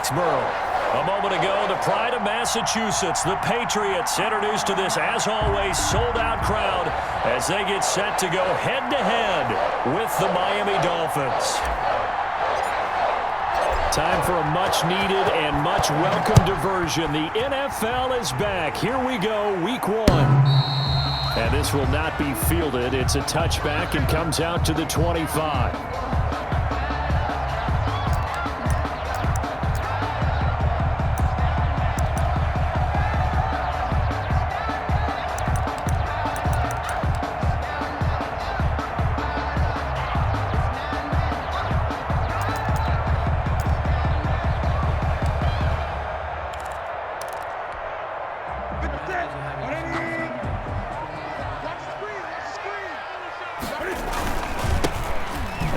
Foxborough. A moment ago, the pride of Massachusetts, the Patriots, introduced to this, as always, sold-out crowd as they get set to go head-to-head with the Miami Dolphins. Time for a much-needed and much-welcome diversion. The NFL is back. Here we go, Week 1. And this will not be fielded. It's a touchback and comes out to the 25.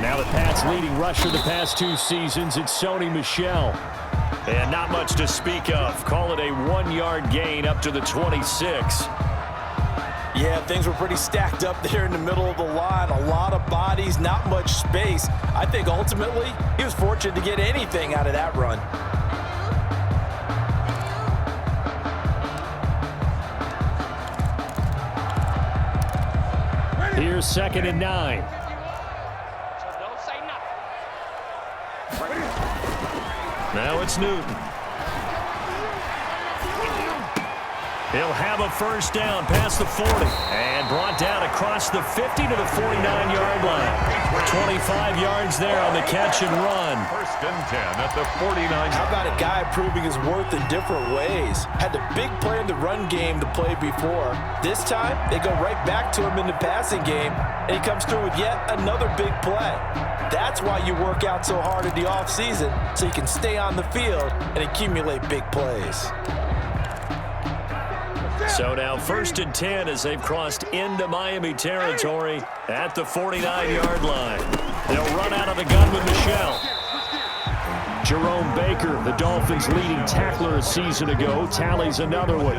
Now the Pats' leading rusher the past 2 seasons, it's Sony Michel. And not much to speak of. Call it a 1-yard gain up to the 26. Yeah, things were pretty stacked up there in the middle of the line. A lot of bodies, not much space. I think ultimately he was fortunate to get anything out of that run. Here's 2nd and 9. Now it's Newton. He'll have a first down past the 40 and brought down across the 50 to the 49-yard line. 25 yards there on the catch and run. 1st and 10 at the 49. How about a guy proving his worth in different ways? Had the big play in the run game to play before. This time, they go right back to him in the passing game, and he comes through with yet another big play. That's why you work out so hard in the offseason, so you can stay on the field and accumulate big plays. So now 1st and 10 as they've crossed into Miami territory at the 49-yard line. They'll run out of the gun with Michel. Jerome Baker, the Dolphins' leading tackler a season ago, tallies another one.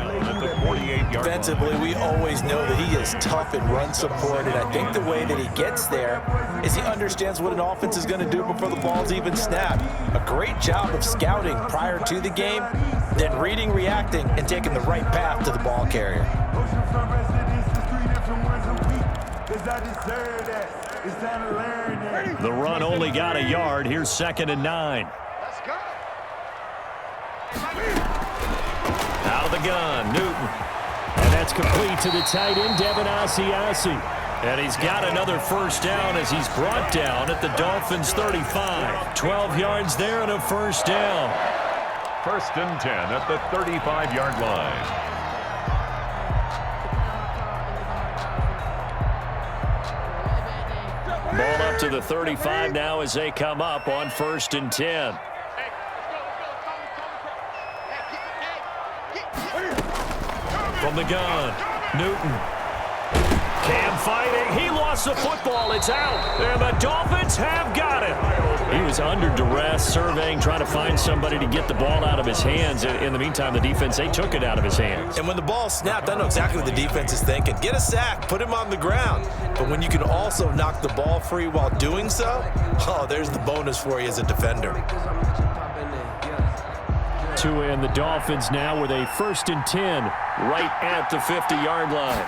Defensively, we always know that he is tough in run support, and I think the way that he gets there is he understands what an offense is going to do before the ball's even snapped. A great job of scouting prior to the game, then reading, reacting, and taking the right path to the ball carrier. The run only got a yard. Here's 2nd and 9. Out of the gun, Newton. And that's complete to the tight end, Devin Asiasi. And he's got another first down as he's brought down at the Dolphins' 35. 12 yards there and a first down. 1st and 10 at the 35-yard line. Ball up to the 35 now as they come up on 1st and 10. From the gun, Newton. Cam fighting. He lost the football. It's out. And the Dolphins have got it. He was under duress, surveying, trying to find somebody to get the ball out of his hands. In the meantime, the defense, they took it out of his hands. And when the ball snapped, I know exactly what the defense is thinking. Get a sack, put him on the ground. But when you can also knock the ball free while doing so, oh, there's the bonus for you as a defender. And the Dolphins now with a 1st and 10 right at the 50-yard line.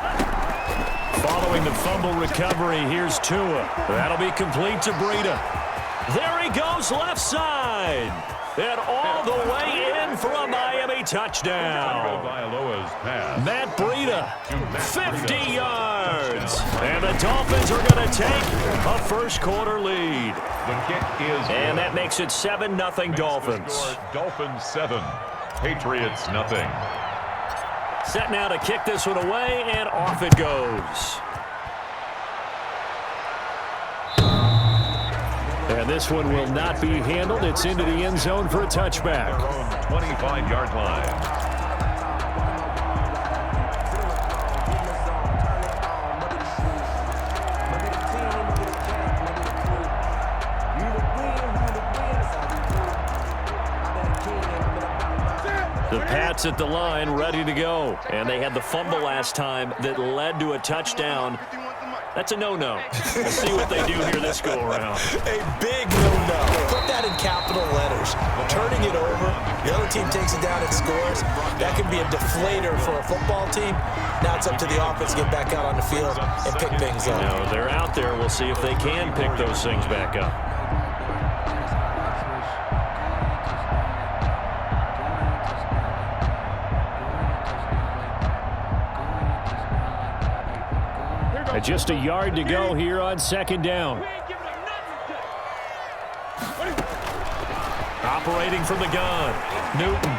Following the fumble recovery, here's Tua. That'll be complete to Breida. There he goes left side. And all the way in for a Miami touchdown. Matt Breida, 50 yards. And the Dolphins are going to take a first-quarter lead. The kick is and that makes it 7-0 Dolphins. Dolphins 7, Patriots nothing. Set now to kick this one away, and off it goes. And this one will not be handled. It's into the end zone for a touchback. 25-yard line. The Pats at the line, ready to go. And they had the fumble last time that led to a touchdown. That's a no-no. Let's see what they do here this go-around. A big no-no. Put that in capital letters. Turning it over, the other team takes it down and scores. That can be a deflator for a football team. Now it's up to the offense to get back out on the field and pick things up. No, they're out there. We'll see if they can pick those things back up. Just a yard to go here on second down. Operating from the gun, Newton.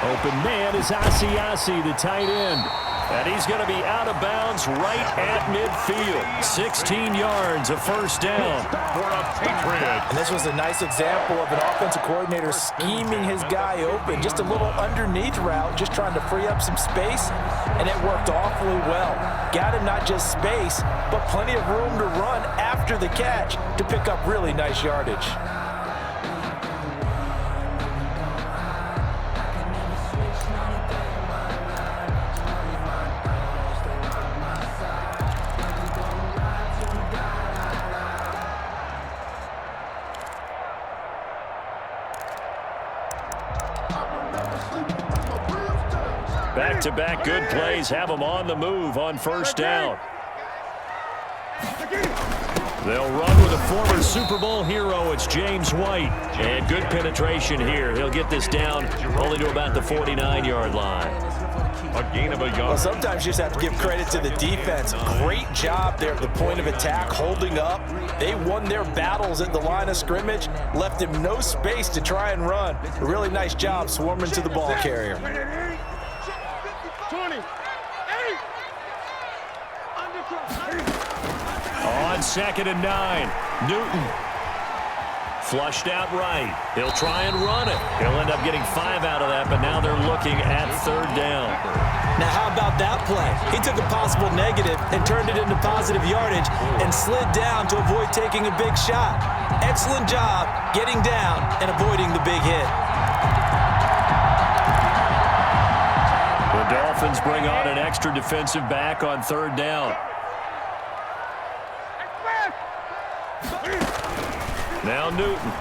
Open man is Asiasi, the tight end. And he's going to be out of bounds right at midfield. 16 yards, a first down. For a Patriot. And this was a nice example of an offensive coordinator scheming his guy open. Just a little underneath route, just trying to free up some space, and it worked awfully well. Got him not just space, but plenty of room to run after the catch to pick up really nice yardage. Back-to-back good plays have them on the move on first down. They'll run with a former Super Bowl hero. It's James White. And good penetration here. He'll get this down only to about the 49-yard line. A gain of a yard. Well, sometimes you just have to give credit to the defense. Great job there at the point of attack, holding up. They won their battles at the line of scrimmage, left him no space to try and run. A really nice job swarming to the ball carrier. 20. On second and 9, Newton. Flushed out right. He'll try and run it. He'll end up getting 5 out of that, but now they're looking at third down. Now how about that play? He took a possible negative and turned it into positive yardage and slid down to avoid taking a big shot. Excellent job getting down and avoiding the big hit. The Dolphins bring on an extra defensive back on third down. Now Newton.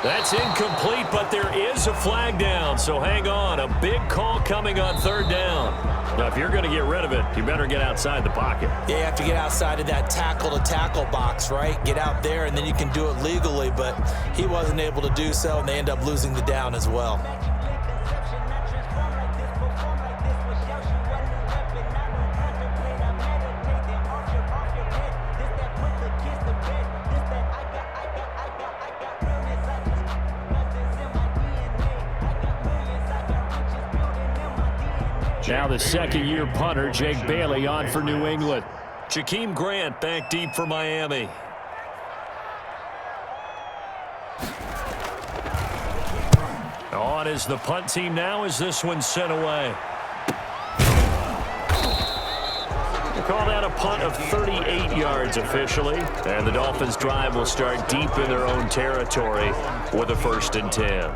That's incomplete, but there is a flag down, so hang on. A big call coming on third down. Now, if you're going to get rid of it, you better get outside the pocket. Yeah, you have to get outside of that tackle-to-tackle box, right? Get out there, and then you can do it legally, but he wasn't able to do so, and they end up losing the down as well. Now the second-year punter, Jake Bailey, on for New England. Jakeem Grant back deep for Miami. On is the punt team now as this one's sent away. We'll call that a punt of 38 yards officially. And the Dolphins' drive will start deep in their own territory with a 1st and 10.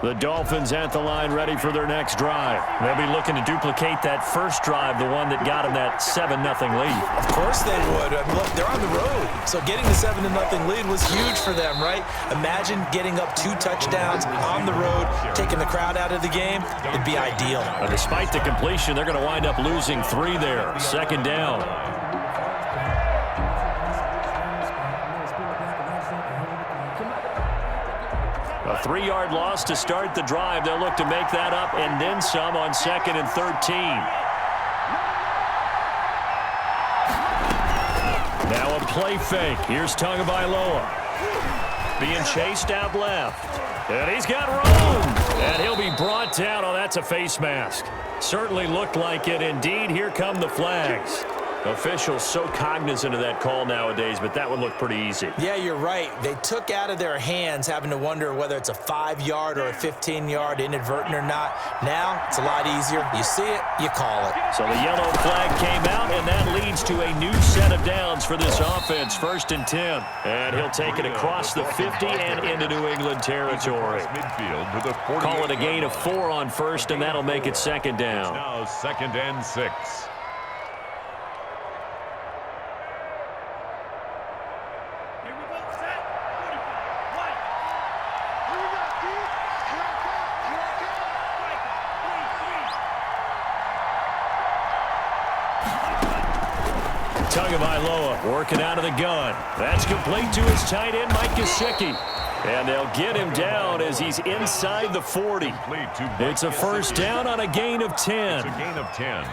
The Dolphins at the line ready for their next drive. They'll be looking to duplicate that first drive, the one that got them that 7-0 lead. Of course they would. Look, they're on the road, so getting the 7-0 lead was huge for them, right? Imagine getting up 2 touchdowns on the road, taking the crowd out of the game. It'd be ideal. Despite the completion, they're going to wind up losing 3 there. Second down. A 3-yard loss to start the drive. They'll look to make that up and then some on 2nd and 13. Now a play fake. Here's Tagovailoa. Being chased out left. And he's got room. And he'll be brought down. Oh, that's a face mask. Certainly looked like it. Indeed, here come the flags. Officials so cognizant of that call nowadays, but that would look pretty easy. Yeah, you're right. They took out of their hands having to wonder whether it's a 5-yard or a 15-yard, inadvertent or not. Now, it's a lot easier. You see it, you call it. So the yellow flag came out, and that leads to a new set of downs for this offense, 1st and 10. And he'll take it across the 50 and into New England territory. Call it a gain of 4 on 1st, and that'll make it 2nd down. Now 2nd and 6. Tagovailoa working out of the gun. That's complete to his tight end, Mike Gesicki. And they'll get him down as he's inside the 40. It's a 1st down on a gain of 10. It's a gain of 10.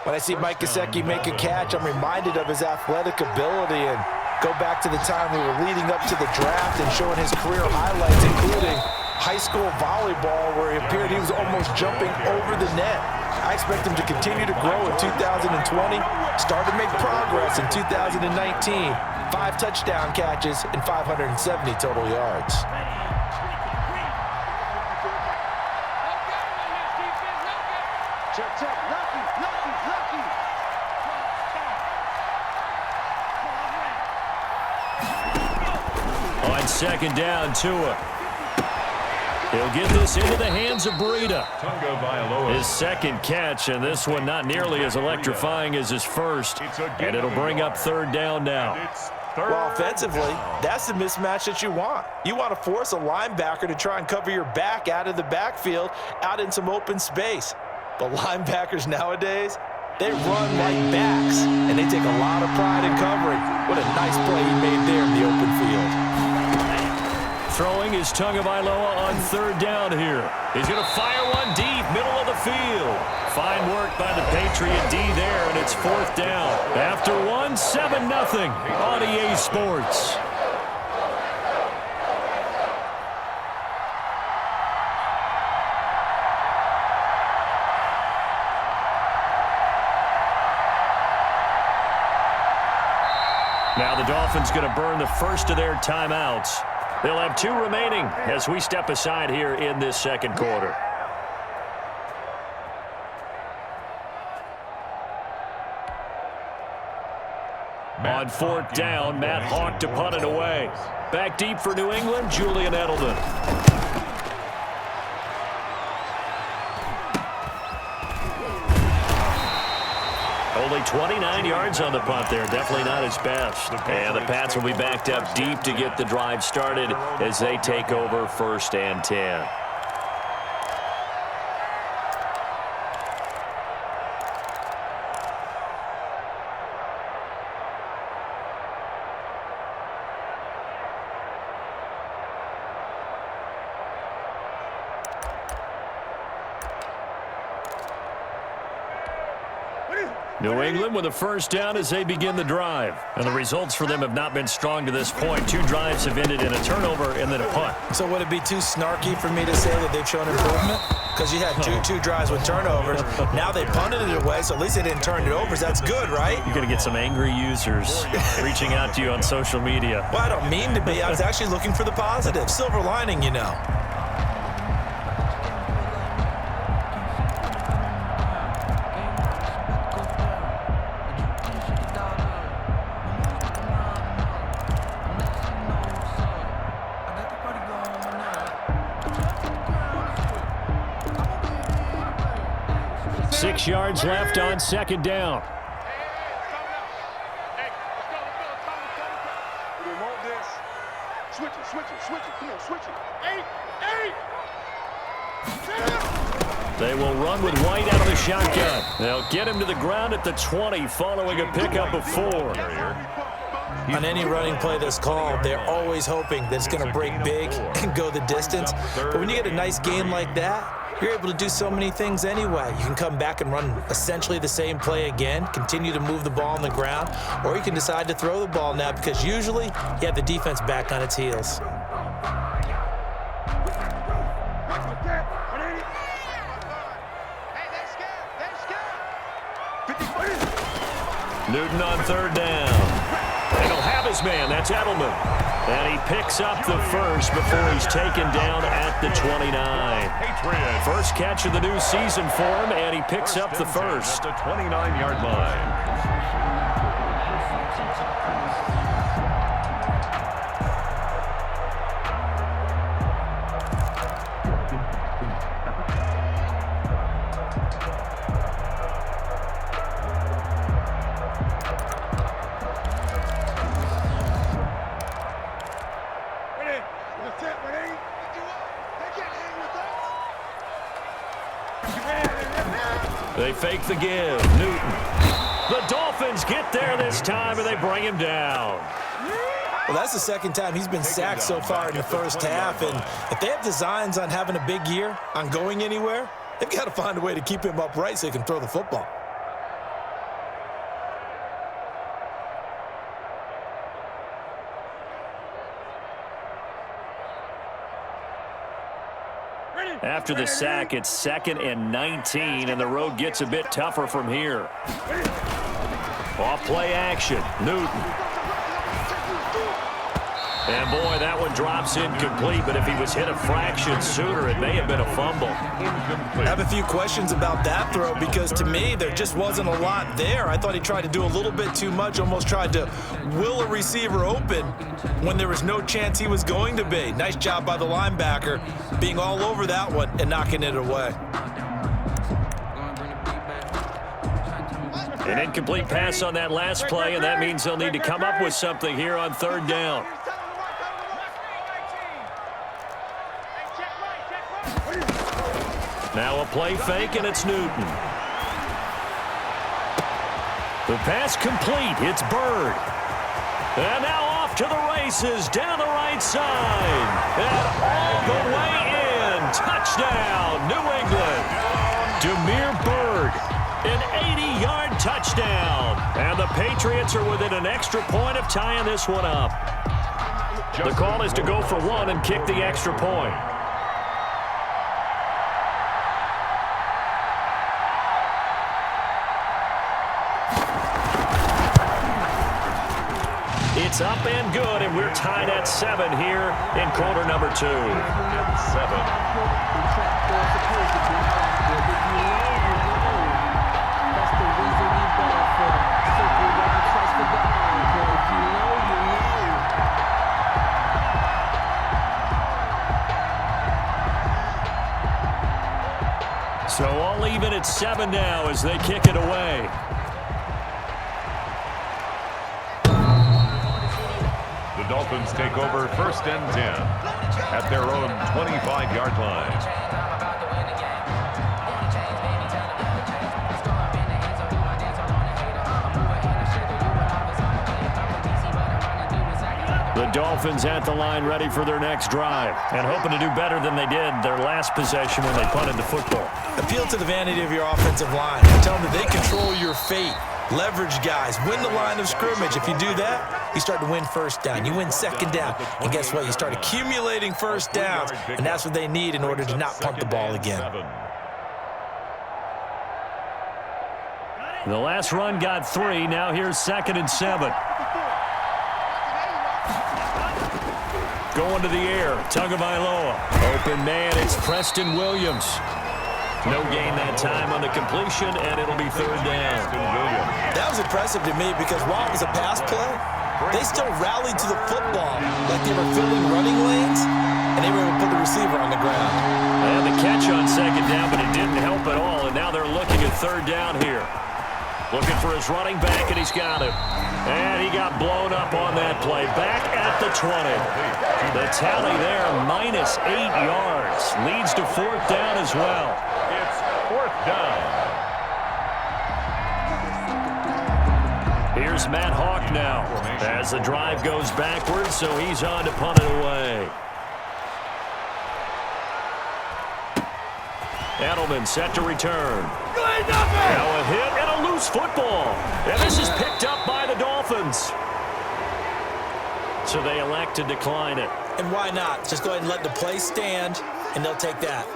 When I see Mike Gesicki make a catch, I'm reminded of his athletic ability and go back to the time we were leading up to the draft and showing his career highlights, including high school volleyball where he appeared he was almost jumping over the net. I expect him to continue to grow in 2020, start to make progress in 2019. 5 touchdown catches and 570 total yards. On 2nd down, Tua. He'll get this into the hands of Breida. His 2nd catch, and this one not nearly as electrifying as his 1st. And it'll bring up 3rd down now. Well, offensively, that's the mismatch that you want. You want to force a linebacker to try and cover your back out of the backfield, out in some open space. But linebackers nowadays, they run like backs, and they take a lot of pride in covering. What a nice play he made there in the open field. Throwing is Tagovailoa on 3rd down here. He's going to fire one deep, middle of the field. Fine work by the Patriot D there, and it's 4th down. After 1, 7-0 on EA Sports. Now the Dolphins going to burn the first of their timeouts. They'll have 2 remaining as we step aside here in this 2nd quarter. On 4th down, Matt Hawk to punt it away. Back deep for New England, Julian Edelman. Only 29 yards on the punt there. Definitely not his best. And the Pats will be backed up deep to get the drive started as they take over 1st and 10. New England with a 1st down as they begin the drive. And the results for them have not been strong to this point. 2 drives have ended in a turnover and then a punt. So would it be too snarky for me to say that they've shown improvement? Because you had two drives with turnovers. Now they punted it away, so at least they didn't turn it over. That's good, right? You're going to get some angry users reaching out to you on social media. Well, I don't mean to be. I was actually looking for the positive. Silver lining, you know. Six yards left on 2nd down. Switch it. Come on, switch it. 8. They will run with White out of the shotgun. They'll get him to the ground at the 20 following a pickup of 4. On any running play that's called, they're always hoping that it's going to break big and go the distance. But when you get a nice game like that, you're able to do so many things anyway. You can come back and run essentially the same play again, continue to move the ball on the ground, or you can decide to throw the ball now because usually you have the defense back on its heels. Newton on third down. And he'll have his man. That's Edelman. And he picks up the first before he's taken down at the 29. First catch of the new season for him, and he picks up the first. At the 29-yard line. They fake the give. Newton. The Dolphins get there this time, and they bring him down. Well, that's the second time he's been sacked so far in the first half, and if they have designs on having a big year, on going anywhere, they've got to find a way to keep him upright so he can throw the football. After the sack, it's 2nd and 19, and the road gets a bit tougher from here. Off play action. Newton. And boy, that one drops incomplete, but if he was hit a fraction sooner, it may have been a fumble. I have a few questions about that throw because to me, there just wasn't a lot there. I thought he tried to do a little bit too much, almost tried to will a receiver open when there was no chance he was going to be. Nice job by the linebacker being all over that one and knocking it away. An incomplete pass on that last play, and that means they'll need to come up with something here on third down. Now a play fake, and it's Newton. The pass complete. It's Bird. And now off to the races down the right side. And all the way in. Touchdown, New England. Demir Bird. An 80-yard touchdown. And the Patriots are within an extra point of tying this one up. The call is to go for one and kick the extra point. It's up and good, and we're tied at 7 here in quarter number 2. At 7. So all even at 7 now as they kick it away. The Dolphins take over 1st and 10 at their own 25-yard line. The Dolphins at the line ready for their next drive and hoping to do better than they did their last possession when they punted the football. Appeal to the vanity of your offensive line. Tell them that they control your fate. Leverage guys. Win the line of scrimmage. If you do that, you start to win first down. You win second down. And guess what? You start accumulating first downs. And that's what they need in order to not punt the ball again. The last run got 3. Now here's 2nd and 7. Going to the air. Tagovailoa. Open man. It's Preston Williams. No gain that time on the completion, and it'll be 3rd down. That was impressive to me because while it was a pass play, they still rallied to the football like they were filling running lanes, and they were able to put the receiver on the ground. And the catch on 2nd down, but it didn't help at all, and now they're looking at 3rd down here. Looking for his running back, and he's got him. And he got blown up on that play. Back at the 20. The tally there, -8 yards. Leads to 4th down as well. It's 4th down. Here's Matt Hawk now as the drive goes backwards, so he's on to punt it away. Edelman set to return. Now a hit and a loose football. And this is picked up by the Dolphins. So they elect to decline it. And why not? Just go ahead and let the play stand, and they'll take that.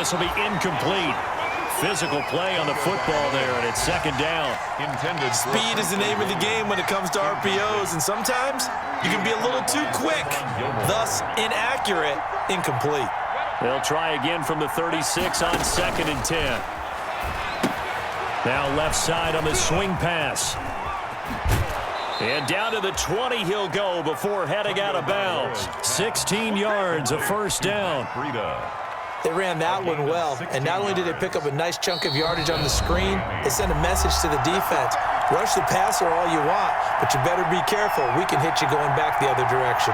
this will be incomplete. Physical play on the football there, and it's second down. Intended. Speed is the name of the game when it comes to RPOs, and sometimes you can be a little too quick, thus inaccurate, incomplete. They'll try again from the 36 on 2nd and 10. Now left side on the swing pass. And down to the 20 he'll go before heading out of bounds. 16 yards, a first down. They ran that one well, and not only did they pick up a nice chunk of yardage on the screen, they sent a message to the defense. Rush the passer all you want, but you better be careful. We can hit you going back the other direction.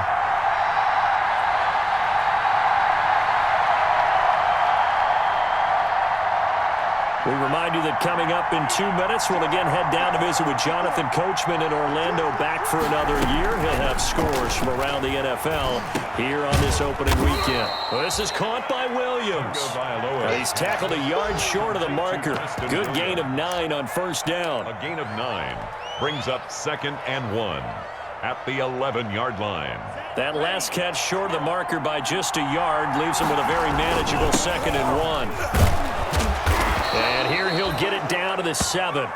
We remind you that coming up in 2 minutes, we'll again head down to visit with Jonathan Coachman in Orlando, back for another year. He'll have scores from around the NFL here on this opening weekend. Well, this is caught by Williams. He's tackled a yard short of the marker. Good gain of 9 on first down. A gain of 9 brings up 2nd and 1 at the 11-yard line. That last catch short of the marker by just a yard leaves him with a very manageable 2nd and 1. And here he'll get it down to the 7. I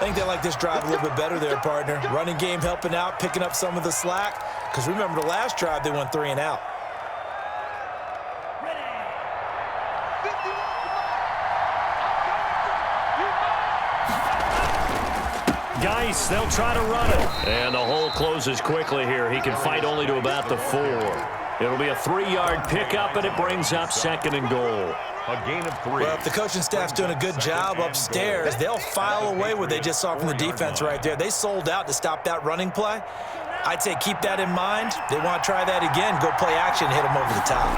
think they like this drive a little bit better there, partner. Running game helping out, picking up some of the slack. Because remember the last drive, they went 3 and out. Geis, they'll try to run it. And the hole closes quickly here. He can fight only to about the 4. It'll be a 3-yard pickup, and it brings up 2nd and goal. A gain of 3. Well, if the coaching staff's doing a good job upstairs, they'll file away what they just saw from the defense right there. They sold out to stop that running play. I'd say keep that in mind. They want to try that again. Go play action, hit them over the top.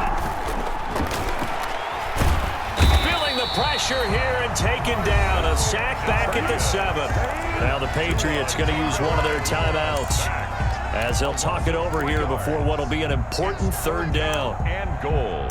Feeling the pressure here and taken down. A sack back at the 7. Now the Patriots going to use one of their timeouts as they'll talk it over here before what will be an important 3rd down. And goal.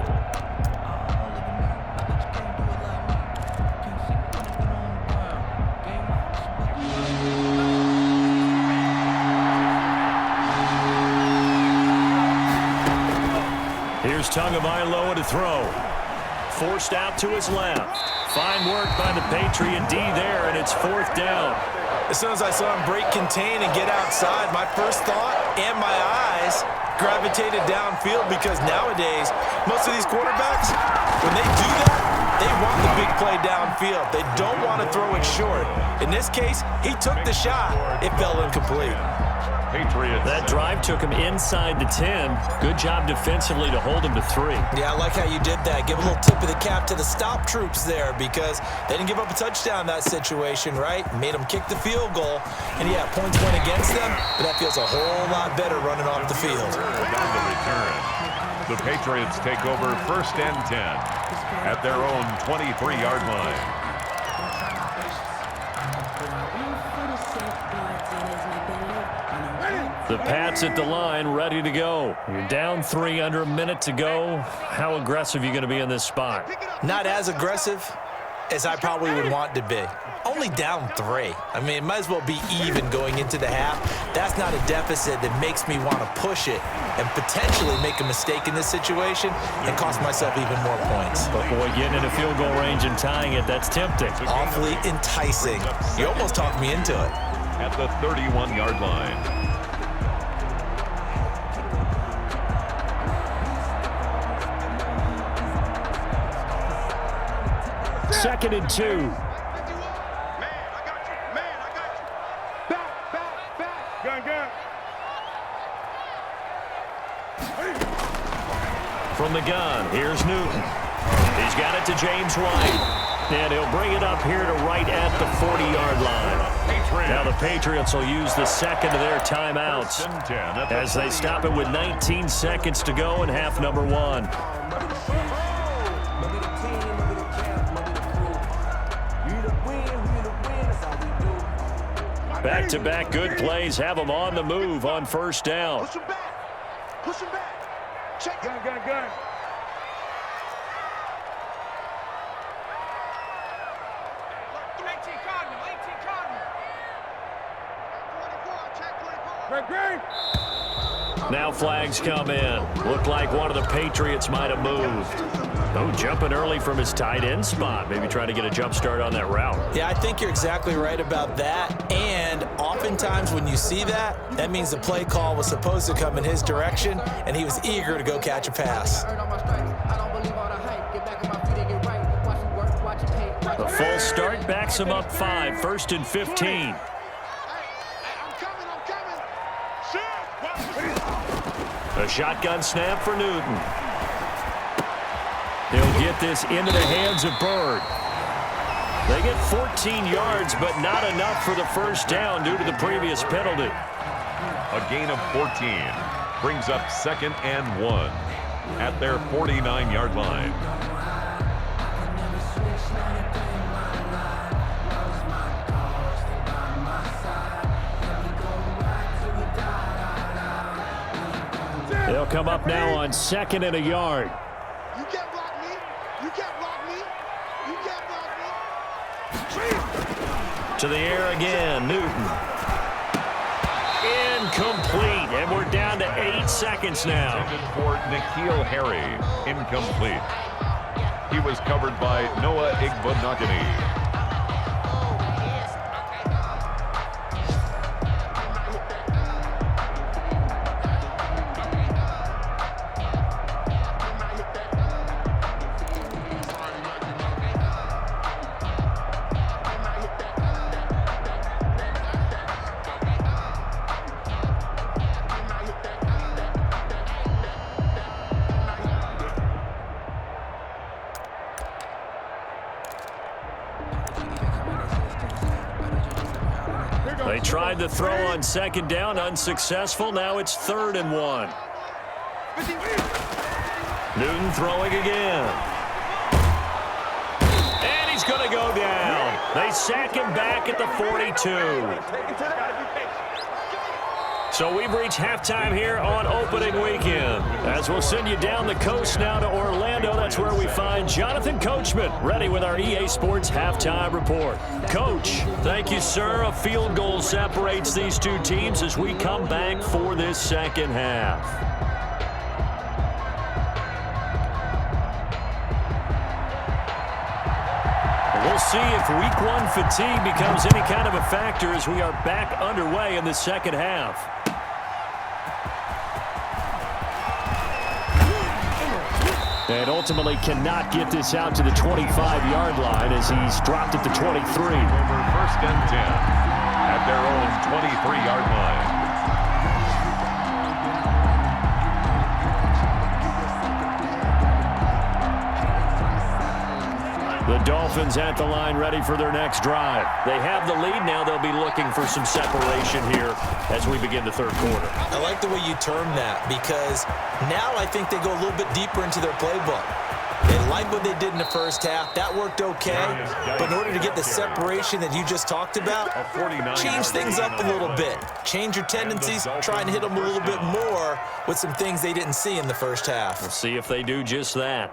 Here's Tagovailoa to throw. Forced out to his left. Fine work by the Patriot D there, and it's 4th down. As soon as I saw him break contain and get outside, my first thought and my eyes gravitated downfield, because nowadays, most of these quarterbacks, when they do that, they want the big play downfield. They don't want to throw it short. In this case, he took the shot. It fell incomplete. Patriots. That drive took him inside the 10. Good job defensively to hold him to 3. Yeah, I like how you did that. Give a little tip of the cap to the stop troops there, because they didn't give up a touchdown in that situation, right? Made them kick the field goal. And yeah, points went against them, but that feels a whole lot better running off the field. On the return, the Patriots take over 1st and 10 at their own 23-yard line. The Pats at the line, ready to go. You're down 3, under a minute to go. How aggressive are you going to be in this spot? Not as aggressive as I probably would want to be. Only down 3. I mean, it might as well be even going into the half. That's not a deficit that makes me want to push it and potentially make a mistake in this situation and cost myself even more points. But boy, getting in a field goal range and tying it, that's tempting. Awfully enticing. You almost talked me into it. At the 31-yard line. 2nd and 2. Man, I got you. Man, I got you. Back. Gun. From the gun, here's Newton. He's got it to James White. And he'll bring it up here to right at the 40-yard line. Now the Patriots will use the 2nd of their timeouts as they stop it with 19 seconds to go in half number 1. Back-to-back good plays have them on the move on first down. Push him back. Push him back. Check it. Gun. 18 Cardinal. 24. Check 24. Now flags come in. Looked like one of the Patriots might have moved. Oh, jumping early from his tight end spot. Maybe trying to get a jump start on that route. Yeah, I think you're exactly right about that. And oftentimes when you see that, that means the play call was supposed to come in his direction, and he was eager to go catch a pass. A false start backs him up 5, 1st and 15. A shotgun snap for Newton. He'll get this into the hands of Bird. They get 14 yards, but not enough for the first down due to the previous penalty. A gain of 14 brings up 2nd and 1 at their 49-yard line. They'll come up now on 2nd and a yard. You can't block me. You can't block me. You can't block me. To the air again, Newton. Incomplete, and we're down to 8 seconds now. Intended for N'Keal Harry, incomplete. He was covered by Noah Igbenogany. They tried to throw on 2nd down, unsuccessful. Now it's 3rd and 1. Newton throwing again. And he's going to go down. They sack him back at the 42. So we've reached halftime here on opening weekend. As we'll send you down the coast now to Orlando, that's where we find Jonathan Coachman ready with our EA Sports halftime report. Coach, thank you, sir. A field goal separates these two teams as we come back for this second half. We'll see if week 1 fatigue becomes any kind of a factor as we are back underway in the second half. And ultimately cannot get this out to the 25-yard line as he's dropped at the 23. Over 1st and 10 at their own 23-yard line. The Dolphins at the line ready for their next drive. They have the lead now. They'll be looking for some separation here as we begin the 3rd quarter. I like the way you term that because now I think they go a little bit deeper into their playbook. They like what they did in the first half. That worked okay. But in order to get the separation that you just talked about, change things up a little bit. Change your tendencies. Try and hit them a little bit more with some things they didn't see in the first half. We'll see if they do just that.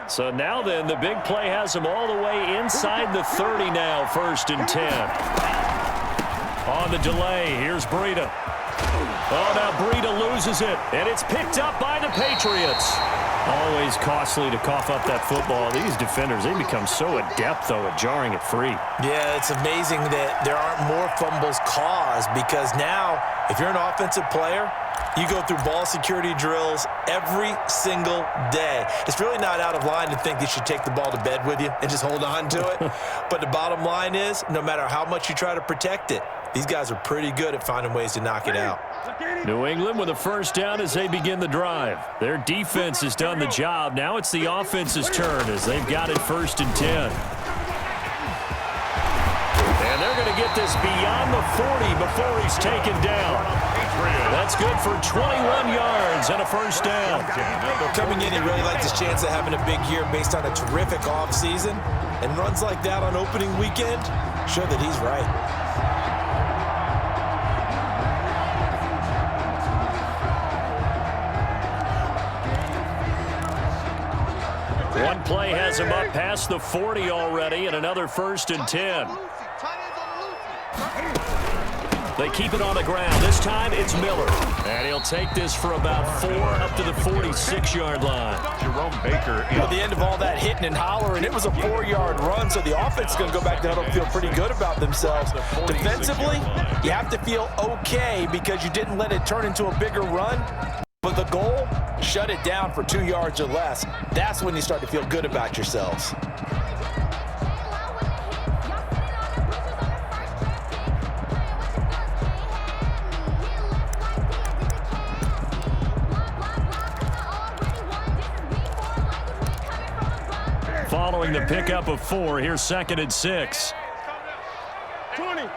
So now then, the big play has them all the way inside the 30 now, 1st and 10. On the delay, here's Breida. Oh, now Breida loses it, and it's picked up by the Patriots. Always costly to cough up that football. These defenders, they become so adept, though, at jarring it free. Yeah, it's amazing that there aren't more fumbles caused because now, if you're an offensive player, you go through ball security drills every single day. It's really not out of line to think you should take the ball to bed with you and just hold on to it. But the bottom line is, no matter how much you try to protect it, these guys are pretty good at finding ways to knock it out. New England with a first down as they begin the drive. Their defense has done the job. Now it's the offense's turn as they've got it 1st and 10. And they're going to get this beyond the 40 before he's taken down. That's good for 21 yards and a first down. Coming in, he really likes his chance of having a big year based on a terrific offseason. And runs like that on opening weekend show that he's right. One play has him up past the 40 already, and another 1st and 10. They keep it on the ground. This time it's Miller. And he'll take this for about 4 up to the 46-yard line. Jerome Baker. At the end of all that hitting and hollering, it was a 4-yard run, so the offense is going to go back to huddle, feel pretty good about themselves. Defensively, you have to feel okay because you didn't let it turn into a bigger run. But the goal, shut it down for 2 yards or less. That's when you start to feel good about yourselves. Following the pickup of 4, here's 2nd and 6. 20.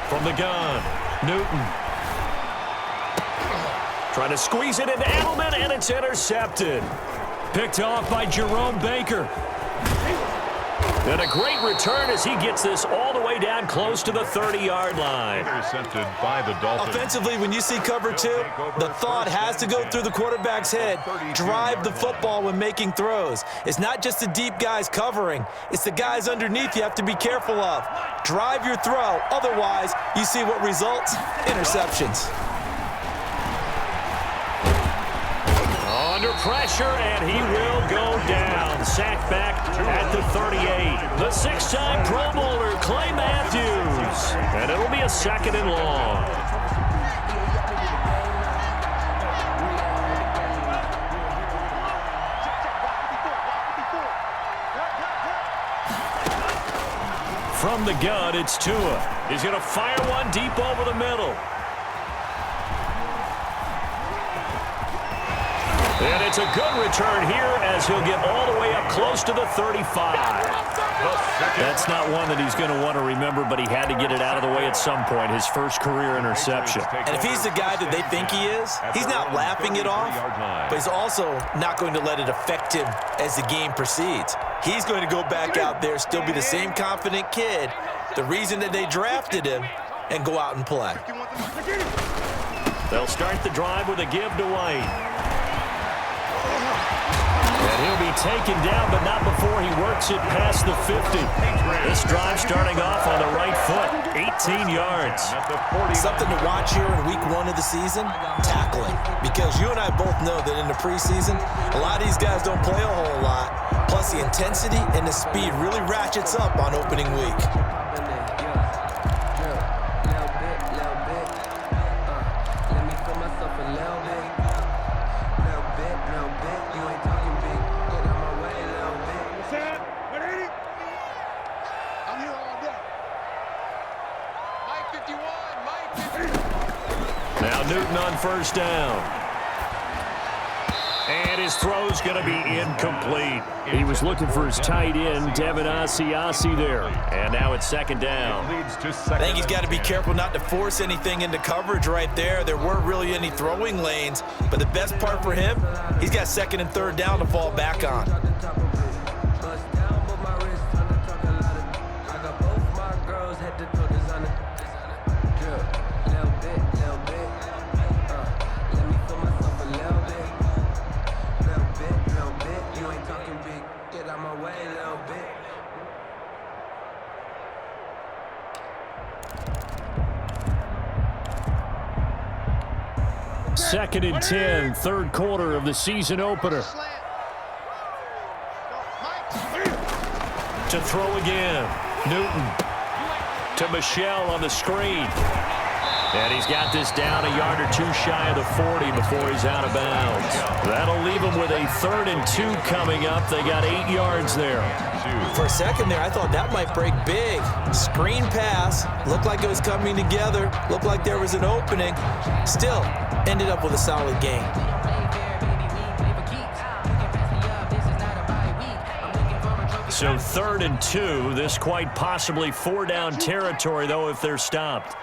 From the gun, Newton. Trying to squeeze it into Edelman, and it's intercepted. Picked off by Jerome Baker. And a great return as he gets this all the way down close to the 30-yard line. Intercepted by the Dolphins. Offensively, when you see cover 2, the thought has to go through the quarterback's head. Drive the football when making throws. It's not just the deep guys covering. It's the guys underneath you have to be careful of. Drive your throw. Otherwise, you see what results? Interceptions. Under pressure, and he will go down. Sacked back at the 38. The 6-time Pro Bowler, Clay Matthews. And it'll be a 2nd and long. From the gun, it's Tua. He's going to fire one deep over the middle. And it's a good return here as he'll get all the way up close to the 35. That's not one that he's going to want to remember, but he had to get it out of the way at some point, his first career interception. And if he's the guy that they think he is, he's not laughing it off, but he's also not going to let it affect him as the game proceeds. He's going to go back out there, still be the same confident kid, the reason that they drafted him, and go out and play. They'll start the drive with a give to White. And he'll be taken down, but not before he works it past the 50. This drive starting off on the right foot, 18 yards. Something to watch here in week 1 of the season, tackling. Because you and I both know that in the preseason, a lot of these guys don't play a whole lot. Plus the intensity and the speed really ratchets up on opening week. Now Newton on 1st down. And his throw's going to be incomplete. He was looking for his tight end, Devin Asiasi there. And now it's 2nd down. I think he's got to be careful not to force anything into coverage right there. There weren't really any throwing lanes. But the best part for him, he's got 2nd and 3rd down to fall back on. Second and 10, 3rd quarter of the season opener. To throw again. Newton to Michelle on the screen. And he's got this down a yard or 2 shy of the 40 before he's out of bounds. That'll leave him with a 3rd and 2 coming up. They got 8 yards there. For a second there, I thought that might break big. Screen pass. Looked like it was coming together. Looked like there was an opening. Still, ended up with a solid game. So 3rd and 2. This quite possibly 4-down territory, though, if they're stopped.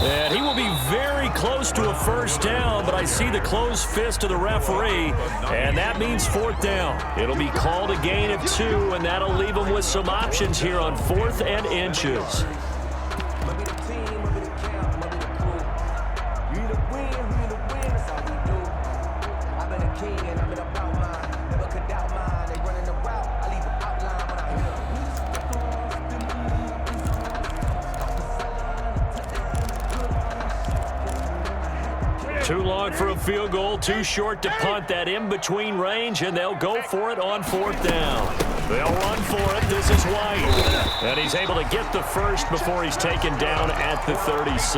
And he will be very close to a 1st down, but I see the closed fist of the referee, and that means 4th down. It'll be called a gain of 2, and that'll leave him with some options here on 4th and inches. Too long for a field goal, too short to punt. That in-between range, and they'll go for it on 4th down. They'll run for it. This is White. And he's able to get the first before he's taken down at the 36.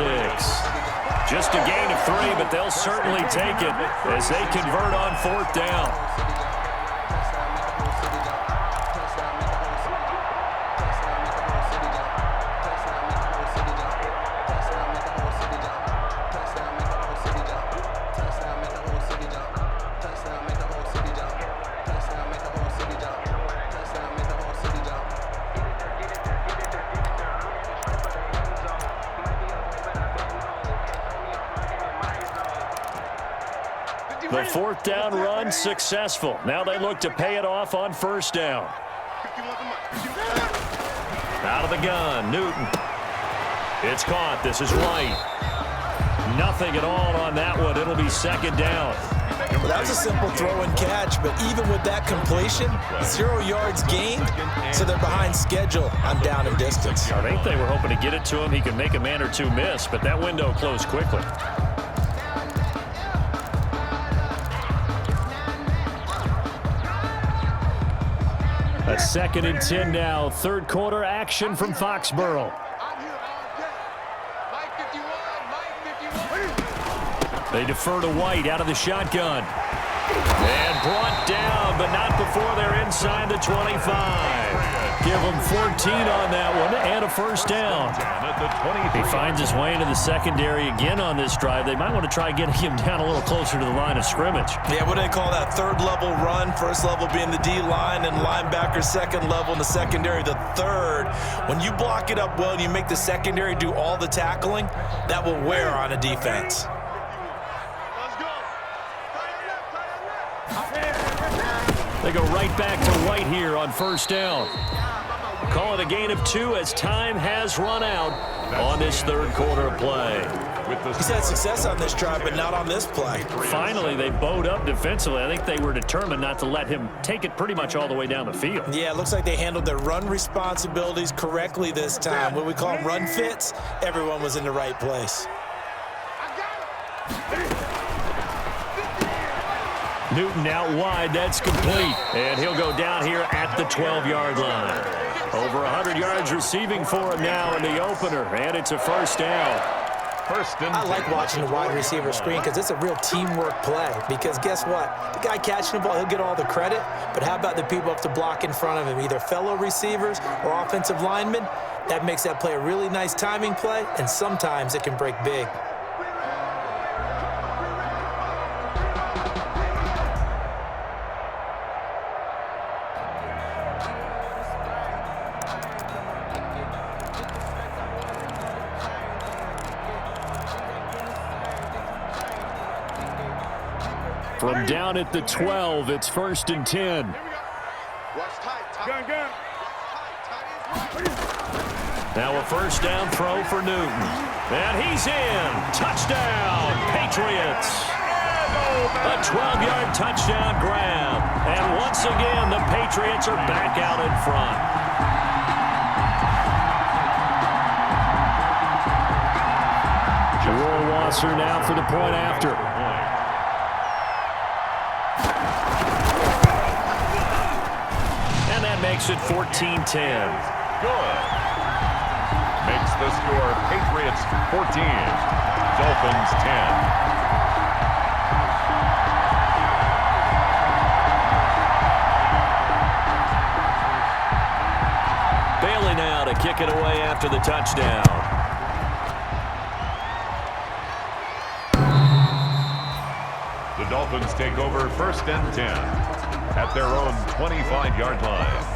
Just a gain of 3, but they'll certainly take it as they convert on 4th down. The 4th down run successful. Now they look to pay it off on 1st down. Out of the gun, Newton. It's caught. This is White. Nothing at all on that one. It'll be 2nd down. Well, that was a simple throw and catch, but even with that completion, 0 yards gained, so they're behind schedule on down and distance. I think they were hoping to get it to him. He could make a man or two miss, but that window closed quickly. A 2nd and 10 now. 3rd quarter action from Foxborough. They defer to White out of the shotgun. And brought down, but not before they're inside the 25. Give them 14 on that one and a 1st down. He finds his way into the secondary again on this drive. They might want to try getting him down a little closer to the line of scrimmage. Yeah, what do they call that? 3rd level run. 1st level being the D-line and linebacker. 2nd level in the secondary, the 3rd. When you block it up well and you make the secondary do all the tackling, that will wear on a defense. They go right back to White here on 1st down. Call it a gain of 2 as time has run out on this 3rd quarter play. He's had success on this drive, but not on this play. Finally, they bowed up defensively. I think they were determined not to let him take it pretty much all the way down the field. Yeah, it looks like they handled their run responsibilities correctly this time. What we call them run fits, everyone was in the right place. Newton out wide. That's complete. And he'll go down here at the 12-yard line. Over 100 yards receiving for him now in the opener. And it's a 1st down. I like watching the wide receiver screen because it's a real teamwork play. Because guess what? The guy catching the ball, he'll get all the credit. But how about the people up to block in front of him, either fellow receivers or offensive linemen? That makes that play a really nice timing play, and sometimes it can break big. From down at the 12, it's 1st and 10. Now a 1st down throw for Newton. And he's in. Touchdown, Patriots. A 12-yard touchdown grab. And once again, the Patriots are back out in front. Roy Wasser now for the point after. Makes it 14-10. Good. Makes the score Patriots 14, Dolphins 10. Bailey now to kick it away after the touchdown. The Dolphins take over 1st and 10 at their own 25-yard line.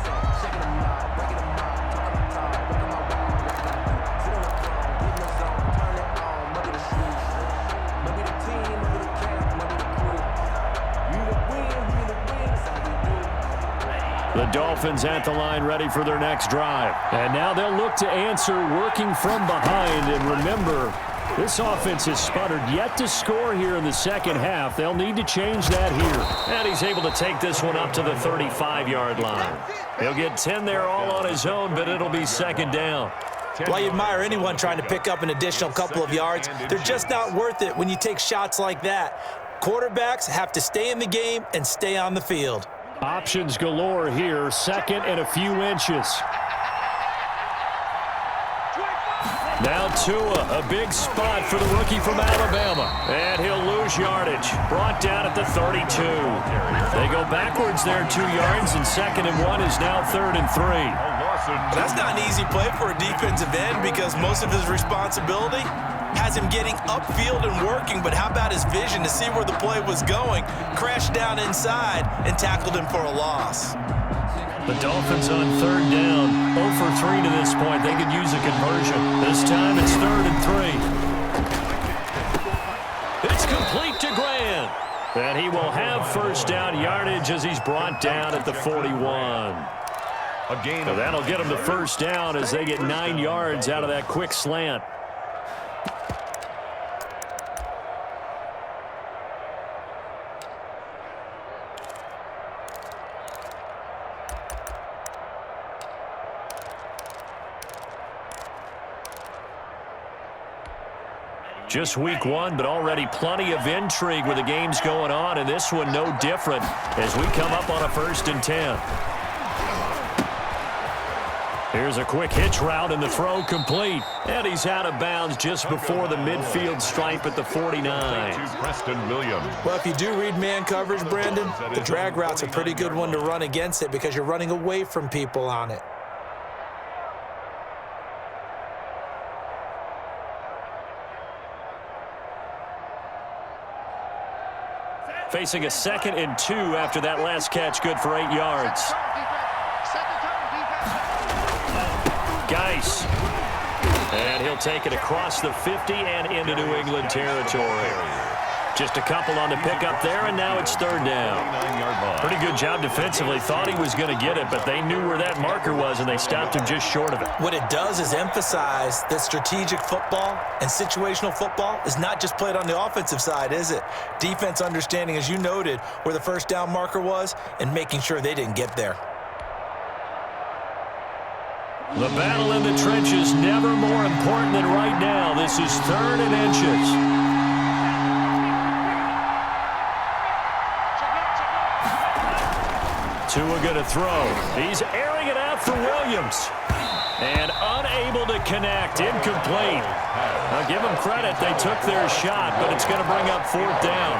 The Dolphins at the line ready for their next drive. And now they'll look to answer working from behind. And remember, this offense has sputtered yet to score here in the 2nd half. They'll need to change that here. And he's able to take this one up to the 35-yard line. He'll get 10 there all on his own, but it'll be 2nd down. Well, I admire anyone trying to pick up an additional couple of yards. They're just not worth it when you take shots like that. Quarterbacks have to stay in the game and stay on the field. Options galore here, second and a few inches. Now Tua, a big spot for the rookie from Alabama. And he'll lose yardage. Brought down at the 32. They go backwards there 2 yards, and 2nd and 1 is now 3rd and 3. That's not an easy play for a defensive end because most of his responsibility has him getting upfield and working, but how about his vision to see where the play was going, crashed down inside, and tackled him for a loss. The Dolphins on 3rd down, 0 for 3 to this point. They could use a conversion. This time it's 3rd and 3. It's complete to Grant. And he will have first down yardage as he's brought down at the 41. So that'll get him the first down as they get 9 yards out of that quick slant. Just week 1, but already plenty of intrigue with the games going on, and this one no different as we come up on a 1st and 10. Here's a quick hitch route, and the throw complete. And he's out of bounds just before the midfield stripe at the 49. Preston Williams. Well, if you do read man coverage, Brandon, the drag route's a pretty good one to run against it because you're running away from people on it. Facing a 2nd and 2 after that last catch, good for 8 yards. Geis. And he'll take it across the 50 and into New England territory. Just a couple on the pickup there, and now it's 3rd down. Pretty good job defensively. Thought he was going to get it, but they knew where that marker was, and they stopped him just short of it. What it does is emphasize that strategic football and situational football is not just played on the offensive side, is it? Defense understanding, as you noted, where the first down marker was and making sure they didn't get there. The battle in the trenches never more important than right now. This is 3rd and inches. Tua going to throw. He's airing it out for Williams. And unable to connect. Incomplete. I'll give them credit. They took their shot, but it's going to bring up 4th down.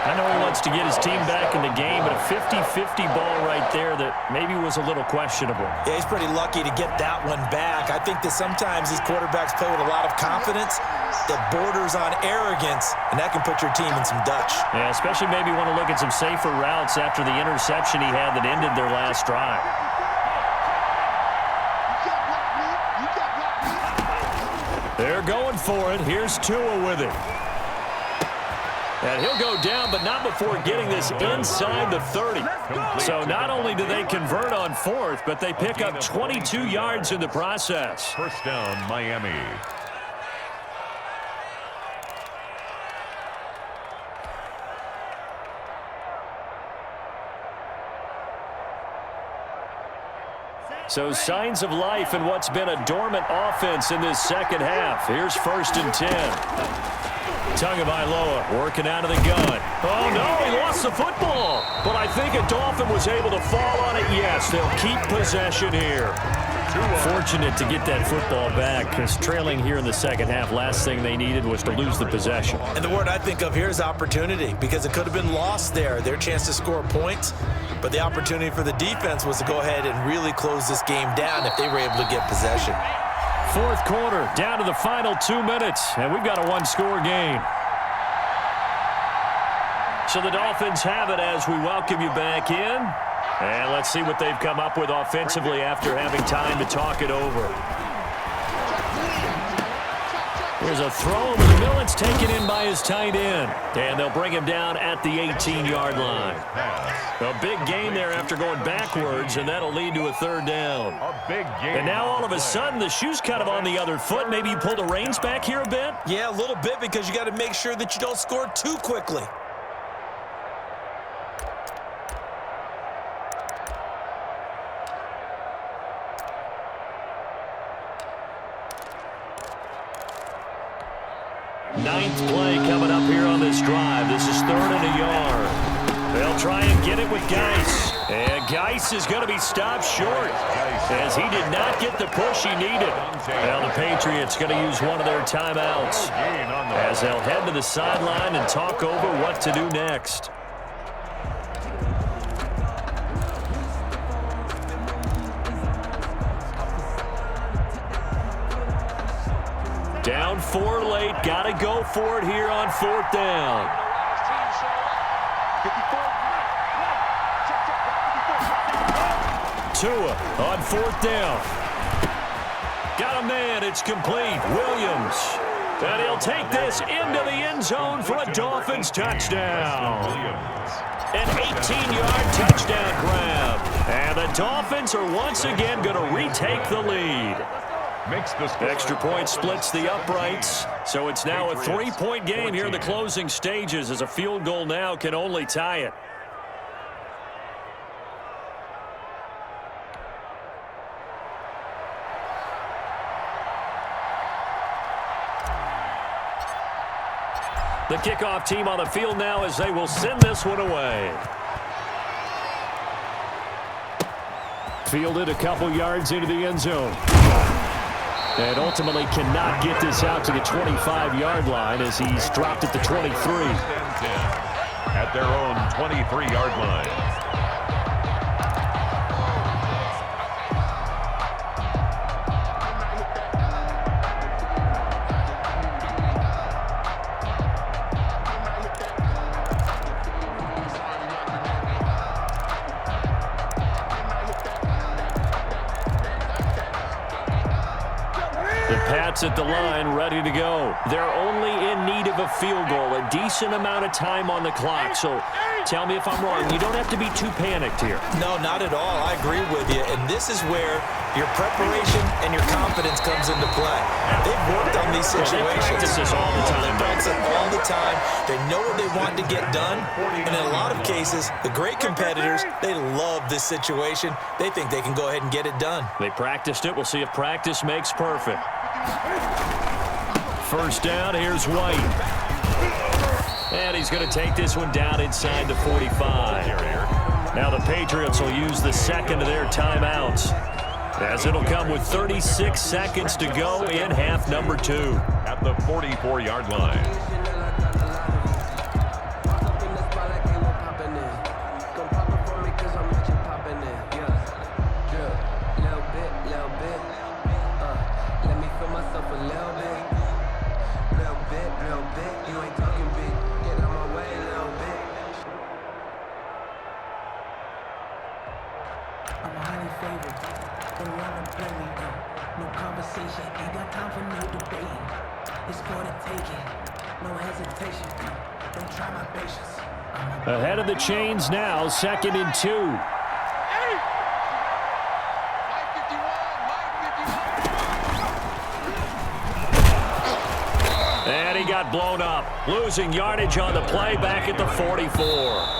I know he wants to get his team back in the game, but a 50-50 ball right there that maybe was a little questionable. Yeah, he's pretty lucky to get that one back. I think that sometimes these quarterbacks play with a lot of confidence that borders on arrogance, and that can put your team in some Dutch. Yeah, especially maybe want to look at some safer routes after the interception he had that ended their last drive. They're going for it. Here's Tua with it. And he'll go down, but not before getting this inside the 30. So not only do they convert on 4th, but they pick up 22 yards in the process. First down, Miami. So signs of life in what's been a dormant offense in this second half. Here's 1st and 10. Tagovailoa working out of the gun. Oh, no, he lost the football. But I think a Dolphin was able to fall on it. Yes, they'll keep possession here. Fortunate to get that football back because trailing here in the second half, last thing they needed was to lose the possession. And the word I think of here is opportunity because it could have been lost there, their chance to score points. But the opportunity for the defense was to go ahead and really close this game down if they were able to get possession. 4th quarter, down to the final 2 minutes, and we've got a one-score game. So the Dolphins have it as we welcome you back in. And let's see what they've come up with offensively after having time to talk it over. Here's a throw, but Millen's taken in by his tight end. And they'll bring him down at the 18-yard line. A big gain there after going backwards, and that'll lead to a 3rd down. A big game. And now all of a sudden, the shoe's kind of on the other foot. Maybe you pull the reins back here a bit? Yeah, a little bit because you got to make sure that you don't score too quickly. Ninth play coming up here on this drive. This is 3rd and a yard. They'll try and get it with Geis. And Geis is going to be stopped short as he did not get the push he needed. Well, the Patriots going to use one of their timeouts as they'll head to the sideline and talk over what to do next. Down 4 late. Got to go for it here on 4th down. Tua on 4th down. Got a man. It's complete. Williams. And he'll take this into the end zone for a Dolphins touchdown. An 18-yard touchdown grab. And the Dolphins are once again going to retake the lead. Extra point splits the uprights. So it's now a 3-point game here in the closing stages as a field goal now can only tie it. The kickoff team on the field now as they will send this one away. Fielded a couple yards into the end zone. And ultimately cannot get this out to the 25-yard line as he's dropped at the 23. At their own 23-yard line. At the line, ready to go. They're only in need of a field goal, a decent amount of time on the clock. So tell me if I'm wrong. You don't have to be too panicked here. No, not at all. I agree with you. And this is where your preparation and your confidence comes into play. They've worked on these situations. They practice this all the time. They practice it all the time. They know what they want to get done. And in a lot of cases, the great competitors, they love this situation. They think they can go ahead and get it done. They practiced it. We'll see if practice makes perfect. First down, here's White. And he's going to take this one down inside the 45. Now the Patriots will use the second of their timeouts, as it'll come with 36 seconds to go in half number 2. At the 44-yard line. Ahead of the chains now, 2nd and 2. And he got blown up, losing yardage on the play back at the 44.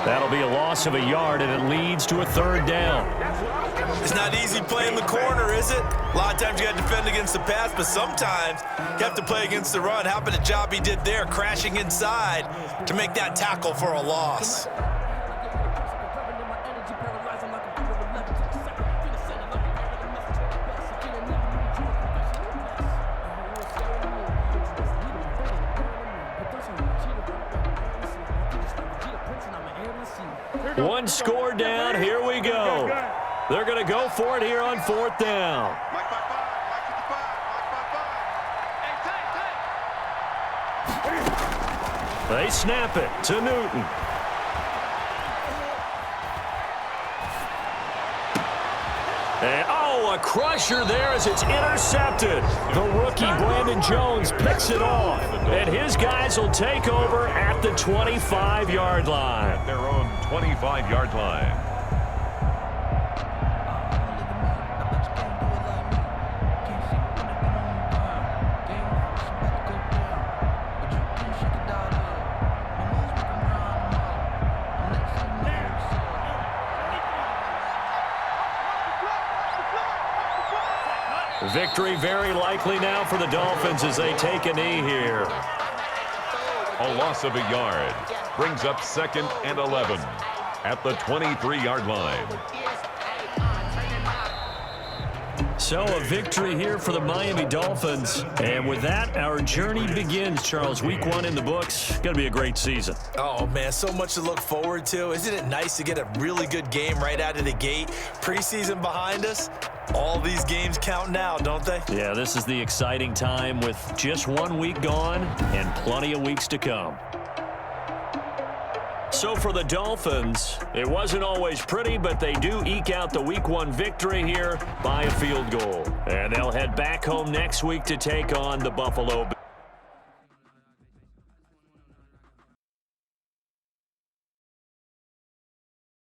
That'll be a loss of a yard, and it leads to a 3rd down. It's not easy playing the corner, is it? A lot of times you got to defend against the pass, but sometimes you have to play against the run. How about the job he did there, crashing inside to make that tackle for a loss? One score down. Here we go. They're going to go for it here on 4th down. They snap it to Newton. And, a crusher there as it's intercepted. The rookie, Brandon Jones, picks it off. And his guys will take over at the 25-yard line. At their own 25-yard line. Victory very likely now for the Dolphins as they take a knee here. A loss of a yard brings up 2nd and 11 at the 23-yard line. So a victory here for the Miami Dolphins. And with that, our journey begins, Charles. Week 1 in the books. Going to be a great season. Oh, man, so much to look forward to. Isn't it nice to get a really good game right out of the gate? Preseason behind us. All these games count now, don't they? Yeah, this is the exciting time with just 1 week gone and plenty of weeks to come. So for the Dolphins, it wasn't always pretty, but they do eke out the Week 1 victory here by a field goal. And they'll head back home next week to take on the Buffalo Bills.